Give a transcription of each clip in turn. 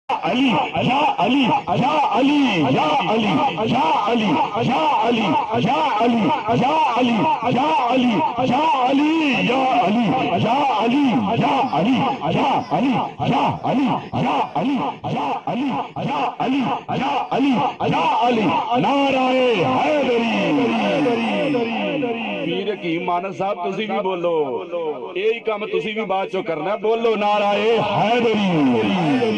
علی یا علی یا علی یا علی یا علی یا علی یا علی یا علی یا علی یا علی یا علی یا علی یا علی یا علی یا علی یا علی یا علی یا علی یا علی یا علی نعرہ حیدری پیر حکیم مانس صاحب تسی بھی بولو، یہی کام تسی بھی بعد چو کرنا ہے، بولو نعرہ حیدری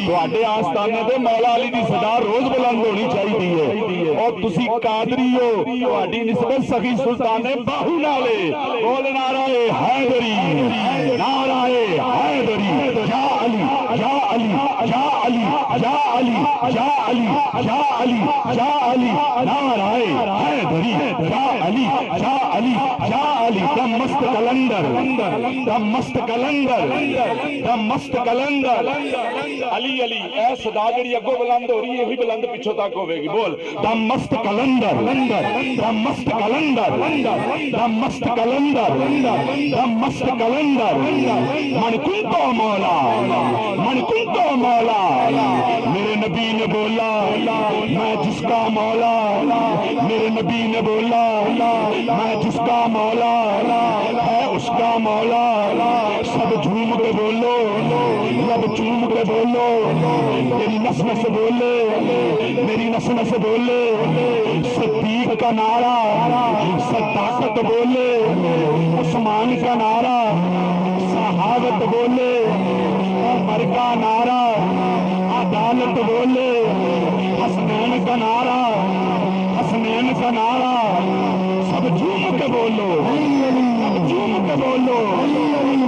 تواڈے آستانے تے مولا علی دی صدا روز بلند ہونی چاہیے اور تسی قادری ہو تواڈی نسبت سخی سلطان باہو نالے بول نعرہ حیدری نعرہ حیدری یا علی یا علی یا علی یا علی یا علی یا علی یا علی نعرہ حیدری یا علی یا علی یا علی دم مست کلندر دم مست کلندر دم مست کلندر علی علی اے صدا جڑی اگوں بلند ہو رہی ہے وہی بلند پیچھے تک ہوے گی، بول دم مست کلندر دم مست کلندر دم مست کلندر دم مست کلندر من کنتو مولا من کنتو مولا میرے نبی نے بولا میں جس کا مولا میرے نبی نے بولا میں جس کا مولا ہے اس کا مولا سب جھوم کے بولو لب چوم کے بولو میری نس نس بولے میری نس نس بولے صدیق کا نعرہ صداقت بولے عثمان کا نعرہ صحابت بولے عمر کا نعرہ عدالت بولے حسنین کا نعرہ حسنین کا نعرہ سب جھوم کے بولو سب جھوم کے بولو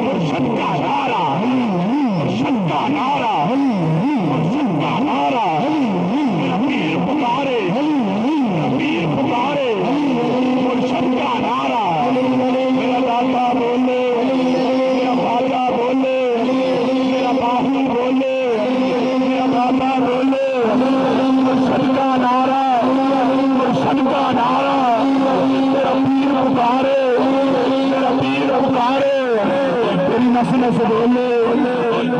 مرشد کا نعرہ مرشد کا نعرہ مرشد کا نعرہ میرا پیر پکارے میرا پیر پکارے مرشد کا نعرہ میرا داتا بولے میرا خواجہ بولے میرا باہو بولے میرا داتا بولے مرشد کا نعرہ مرشد کا نعرہ میرا پیر پکارے میرا پیر پکارے میری نس نس بولے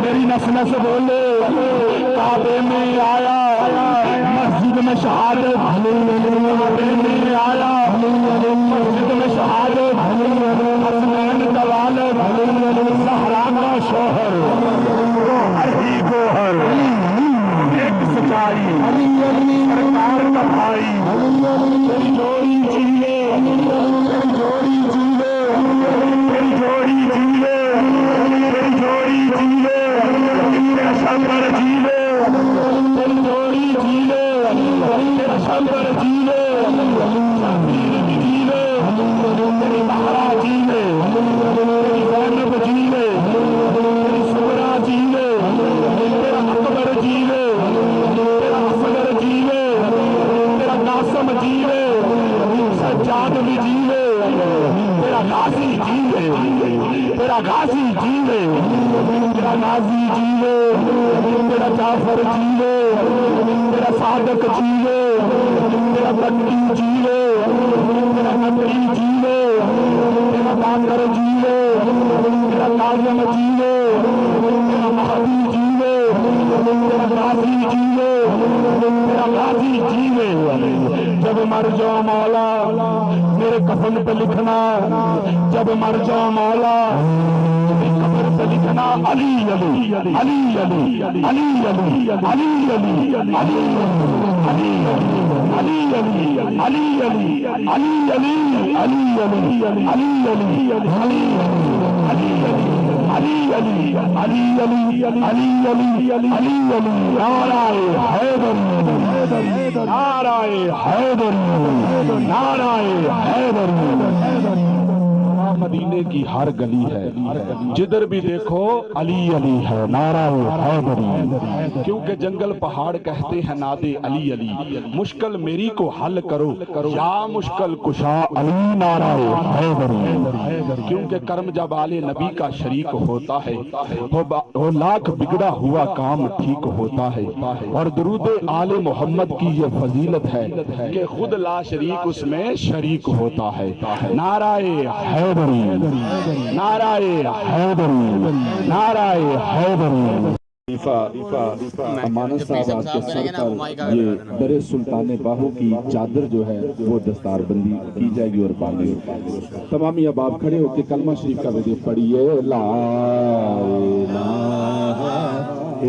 میری نس نس بولے کعبے میں آیا مسجد میں شہادت کعبے میں آیا مسجد میں شہادت حسنین کا والد زہرا کا شوہر گوہر ہی گوہر ایک سچائی سرکار کا بھائی تیری جوڑی جیلے تیری جوڑی جیلے تیری جوڑی جیلے تیری جوڑی جیلے تیرا شمبر جیلے تیری جوڑی جیلے تیرا شمبر جیلے شبیر جیلے تیری بہرا جیلے تیری زینب جیلے تیری سورا جیلے تیرا اکبر جیلے تیرا اصغر جیلے تیرا قاسم جیلے سجاد بھی جیلے تیرا غازی جیلے تیرا غازی جیلے تیرا غازی جیلے تیرا جعفر جیلے تیرا صادق جیلے تیرا بنی جیلے تیرا نبی جیلے تیرا باقر جیلے تیرا کاظم جیلے تیرا مہدی جیلے تیرا غازی جیلے تیرا غازی جیلے جب مر جاؤ مولا میرے کفن پہ لکھنا جب مر جاؤ مولا میرے قبر پہ لکھنا علی علی علی علی علی علی علی علی علی علی علی علی علی علی نعرہ حیدر نعرہ حیدر مدینے کی ہر گلی ہے جدھر بھی دیکھو علی علی ہے نعرہ حیدری کیونکہ جنگل پہاڑ کہتے ہیں نادے علی علی مشکل میری کو حل کرو یا مشکل کشا علی نعرہ حیدری کیونکہ کرم جب آل نبی کا شریک ہوتا ہے وہ لاکھ بگڑا ہوا کام ٹھیک ہوتا ہے اور درود آل محمد کی یہ فضیلت ہے کہ خود لا شریک اس میں شریک ہوتا ہے نعرہ حیدری نعرہ حیدری نعرہ حیدری امانت صاحب آپ کے سر پر یہ در سلطان باہو کی چادر جو ہے وہ دستار بندی کی جائے گی اور باندھی تمامی اب آپ کھڑے ہو کے کلمہ شریف کا ویڈیو پڑھیے لا الہ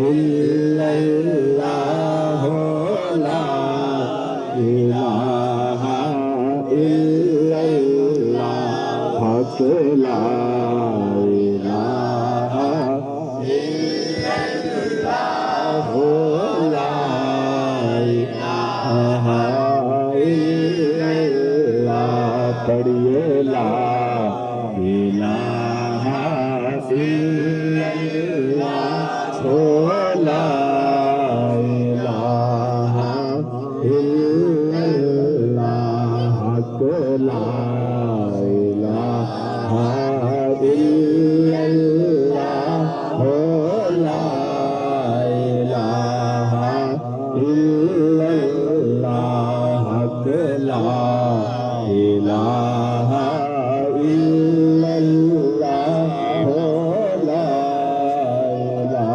الا اللہ لا الہ الا اللہ حق لا پڑھیے لا الہ الا اللہ لا الہ الا اللہ حق لا الہ الا اللہ لا الہ الا اللہ حق لا الہ الا اللہ لا الہ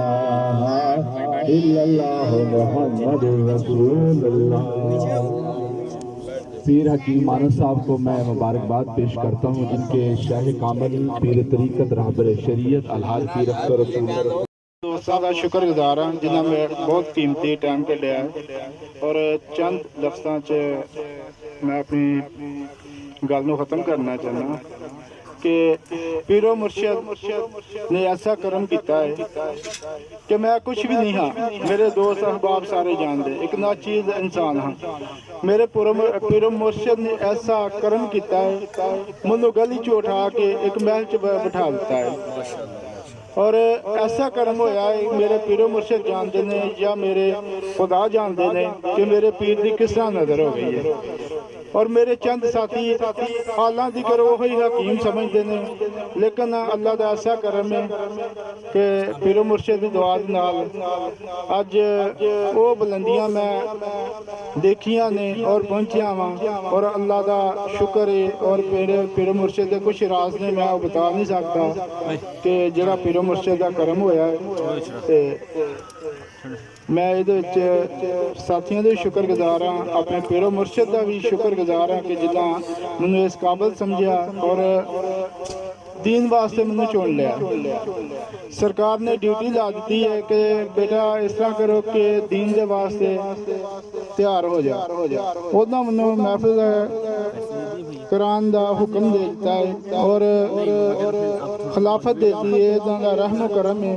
الا اللہ محمد رسول اللہ۔ پیر حکیم مانس صاحب کو میں مبارکباد پیش کرتا ہوں جن کے شاہ کامل پیر طریقت رہبر شریعت الحاج پیر اختر رسول دوستوں کا شکر گزار ہوں جنہوں نے بہت قیمتی ٹائم کڈیا ہے اور چند لفظاں چ میں اپنی گل نو ختم کرنا چاہنا کہ پیرو مرشد نے ایسا کرم کیتا ہے کہ میں کچھ بھی نہیں ہاں، میرے دوست احباب سارے جان دے ایک ناچیز انسان ہاں، میرے پیرو مرشد نے ایسا کرم کیتا ہے منو گلی چ اٹھا کے ایک محل چ بٹھا دیتا ہے اور ایسا کرم ہویا ہے میرے پیرو مرشد جانتے ہیں یا میرے خدا جانتے ہیں کہ میرے پیر دی کس طرح نظر ہو گئی ہے اور میرے چند ساتھی حالاں ذکر وہی حکیم سمجھتے ہیں لیکن اللہ دا ایسا کرم ہے کہ پیرو مرشد دی دعا نال اج وہ بلندیاں میں دیکھیاں نے اور پہنچیاں ہاں اور اللہ دا شکر ہے اور پیرو مرشد دے کچھ راز نے میں بتا نہیں سکتا کہ جڑا پیرو مرشد دا کرم ہویا ہے میں ساتھیوں دے شکر گزار ہاں اپنے پیرو مرشد دا بھی شکر گزار ہاں کہ جداں مینوں اس قابل سمجھیا اور دین واسطے مینوں چن لیا۔ سرکار نے ڈیوٹی لا دیتی ہے کہ بیٹا اس طرح کرو کہ دین دے واسطے تیار ہو جا اوہداں مینوں محفل قرآن دا حکم دیتا ہے اور خلافت دیتی ہے دا رحم و کرم ہے۔